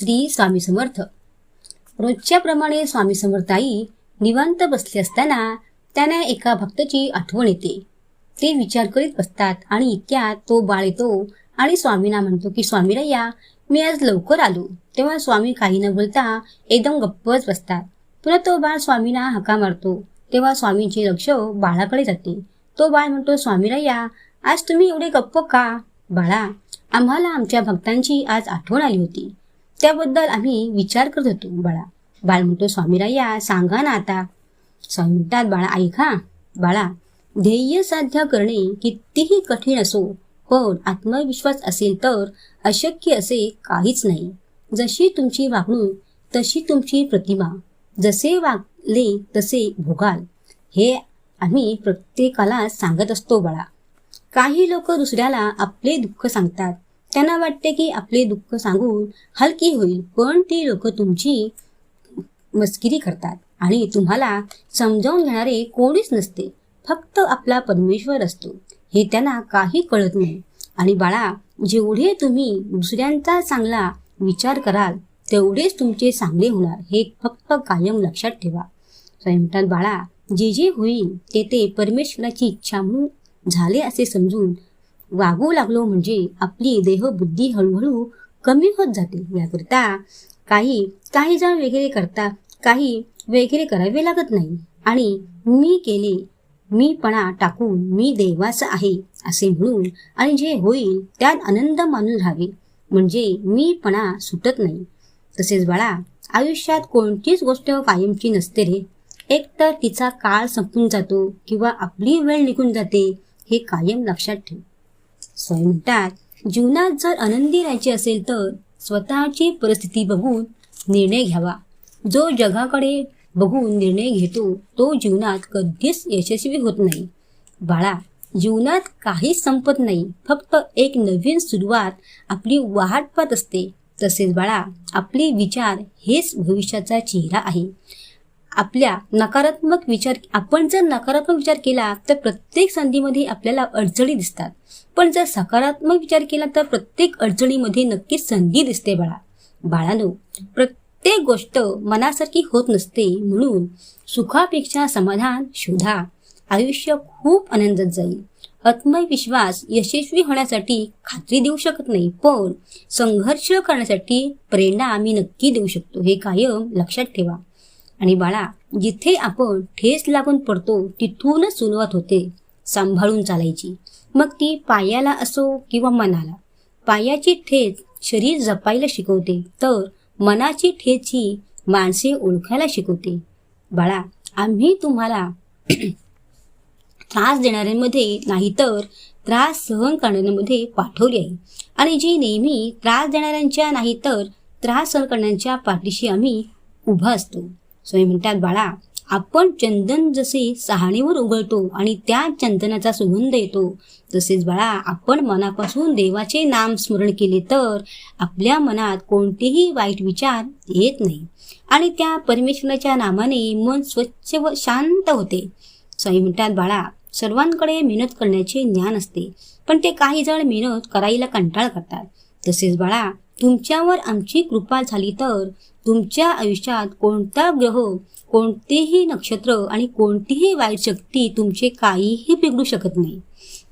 श्री स्वामी समर्थ. रोजच्या प्रमाणे स्वामी समर्थाई निवांत बसले असताना त्यांना एका भक्ताची आठवण येते. ते विचार करीत बसतात आणि इतक्यात तो बाळ येतो आणि स्वामींना म्हणतो की स्वामीरయ్या, मी आज लवकर आलो. तेव्हा स्वामी काही न बोलता एकदम गप्पच बसतात. पुन्हा तो बाळ स्वामींना हाका मारतो. तेव्हा स्वामींचे लक्ष बाळाकडे जाते. तो बाळ म्हणतो, स्वामीरయ్या, आज तुम्ही एवढे गप्प का? बाळा, आम्हाला आमच्या भक्तांची आज आठवण आली होती, त्याबद्दल आम्ही विचार करत होतो. बाळ म्हणतो, स्वामीरయ్या, सांगा ना आता. स्वामी म्हणतात, बाळा ऐका. बाळा, ध्येय साध्य करणे कितीही कठीण असो, पण आत्मविश्वास असेल तर अशक्य असे काहीच नाही. जशी तुमची वागणूक तशी तुमची प्रतिमा, जसे वागले तसे भोगाल, हे आम्ही प्रत्येकाला सांगत असतो. बाळा, काही लोक दुसऱ्याला आपले दुःख सांगतात. त्यांना वाटते की आपले दुःख सांगून हलकी होईल, पण ती लोक तुमची मस्किरी करतात आणि तुम्हाला समजावून घेणारे कोणीच नसते. फक्त आपला परमेश्वर असतो, हे त्यांना काही कळत नाही. आणि बाळा, जेवढे तुम्ही दुसऱ्यांचा चांगला विचार कराल तेवढेच तुमचे चांगले होणार, हे फक्त कायम लक्षात ठेवा. स्वामी म्हणतात, बाळा, जे जे होईल ते परमेश्वराची इच्छा म्हणून झाले असे समजून वागू लागलो म्हणजे आपली देहबुद्धी हळूहळू कमी होत जाते. याकरिता काही जण वगैरे करतात, काही वगैरे करावे लागत नाही. आणि मी केले, मीपणा टाकून मी देवाचा आहे असे म्हणून आणि जे होईल त्यात आनंद मानून राहावे, म्हणजे मीपणा सुटत नाही. तसेच बाळा, आयुष्यात कोणतीच गोष्ट कायमची नसते रे. एक तर तिचा काळ संपून जातो किंवा आपली वेळ निघून जाते, हे कायम लक्षात ठेव. स्वामी म्हणतात, जीवनात जर आनंदी राहायचे असेल तर स्वतःची परिस्थिती बघून निर्णय घ्यावा. जो जगाकडे बघून निर्णय घेतो तो जीवनात कधीच यशस्वी होत नाही. बाळा, जीवनात काहीच संपत नाही, फक्त एक नवीन सुरुवात आपली वाट पाहत असते. तसेच बाळा, आपले विचार हेच भविष्याचा चेहरा आहे. आपण जर नकारात्मक विचार केला तर प्रत्येक संधीमध्ये आपल्याला अडचणी दिसतात, पण जर सकारात्मक विचार केला तर प्रत्येक अडचणीमध्ये नक्कीच संधी दिसते. बाळांनो, प्रत्येक गोष्ट मनासारखी होत नसते, म्हणून सुखापेक्षा समाधान शोधा. आयुष्य खूप आनंदात जाईल. आत्मविश्वास यशस्वी होण्यासाठी खात्री देऊ शकत नाही, पण संघर्ष करण्यासाठी प्रेरणा आम्ही नक्की देऊ शकतो, हे कायम लक्षात ठेवा. आणि बाळा, जिथे आपण ठेस लागून पडतो तिथूनच सुरुवात होते सांभाळून चालायची. मग ती पायाला असो किंवा मनाला. पायाची ठेच शरीर जपायला शिकवते, तर मनाची ठेच ही माणसे ओळखायला शिकवते. बाळा, आम्ही तुम्हाला त्रास देणाऱ्यांमध्ये नाही तर त्रास सहन करणाऱ्यांमध्ये पाठवले आहे. आणि जी नेहमी त्रास देणाऱ्यांच्या नाही तर त्रास सहन करण्याच्या पाठीशी आम्ही उभा असतो. स्वामी म्हणतात, बाळा, आपण चंदन जसे सहाणीवर उघळतो आणि त्या चंदनाचा सुगंध येतो, तसेच बाळा, आपण मनापासून देवाचे नाम स्मरण केले तर आपल्या मनात कोणतेही वाईट विचार येत नाही आणि त्या परमेश्वराच्या नामाने मन स्वच्छ व शांत होते. स्वामी म्हणतात, बाळा, सर्वांकडे मेहनत करण्याचे ज्ञान असते, पण ते काही जण मेहनत करायला कंटाळ करतात. तसेच बाळा, तुमच्यावर आमची कृपा झाली तर तुमच्या आयुष्यात कोणता ग्रह, कोणतेही नक्षत्र आणि कोणतीही वाईट शक्ती तुमचे काहीही बिघडू शकत नाही.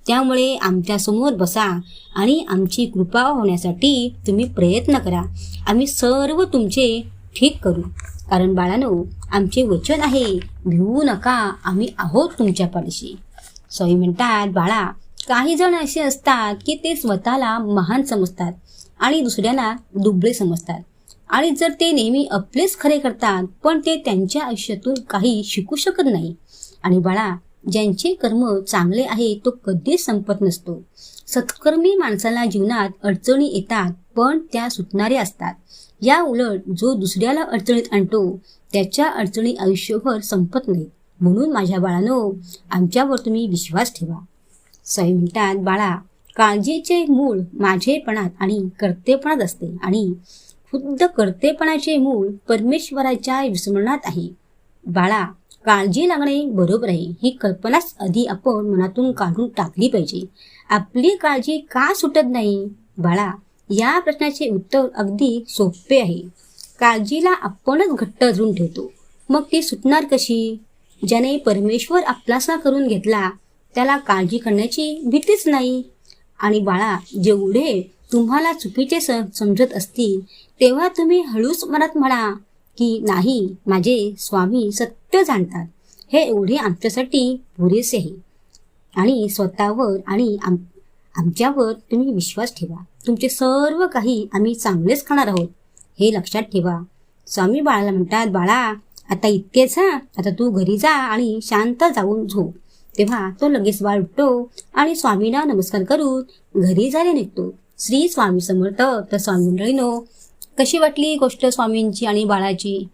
त्यामुळे आमच्या समोर बसा आणि आमची कृपा होण्यासाठी तुम्ही प्रयत्न करा. आम्ही सर्व तुमचे ठीक करू. कारण बाळांनो, आमचे वचन आहे, भिवू नका, आम्ही आहोत तुमच्या पाठीशी. स्वामी म्हणतात, बाळा, काही जण असे असतात की ते स्वतःला महान समजतात आणि दुसऱ्यांना दुबळे समजतात. आणि जर ते नेहमी आपलेच खरे करतात, पण ते त्यांच्या आयुष्यातून काही शिकू शकत नाही. आणि बाळा, ज्यांचे कर्म चांगले आहे तो कधीच संपत नसतो. सत्कर्मी माणसाला जीवनात अडचणी येतात, पण त्या सुटणाऱ्या असतात. या उलट जो दुसऱ्याला अडचणीत आणतो त्याच्या अडचणी आयुष्यभर संपत नाहीत. म्हणून माझ्या बाळांनो, आमच्यावर तुम्ही विश्वास ठेवा. स्वामी म्हणतात, बाळा, काळजीचे मूळ माझेपणात आणि कर्तेपणात असते आणि खुद्द कर्तेपणाचे मूळ परमेश्वराच्या विस्मरणात आहे. बाळा, काळजी लागणे बरोबर आहे, ही कल्पनाच आधी आपण मनातून काढून टाकली पाहिजे. आपली काळजी का सुटत नाही? बाळा, या प्रश्नाचे उत्तर अगदी सोपे आहे. काळजीला आपणच घट्ट धरून ठेवतो, मग ती सुटणार कशी? ज्याने परमेश्वर आपलासा करून घेतला त्याला काळजी करण्याची भीतीच नाही. आणि बाळा, जेवढे तुम्हाला चुकीचे समजत असतील तेव्हा तुम्ही हळूच मनात म्हणा की नाही, माझे स्वामी सत्य जाणतात, हे एवढे आमच्यासाठी पुरेसे आहे. आणि स्वतःवर आणि आमच्यावर तुम्ही विश्वास ठेवा. तुमचे सर्व काही आम्ही चांगलेच करणार आहोत, हे लक्षात ठेवा. स्वामी बाळाला म्हणतात, बाळा आता इतकेच आता तू घरी जा आणि शांत जाऊन झोप. तेव्हा तो लगेच बाळ उठतो आणि स्वामींना नमस्कार करून घरी जायला निघतो. श्री स्वामी समर्थ. तर स्वामी मंडळीनो, कशी वाटली गोष्ट स्वामींची आणि बाळाची?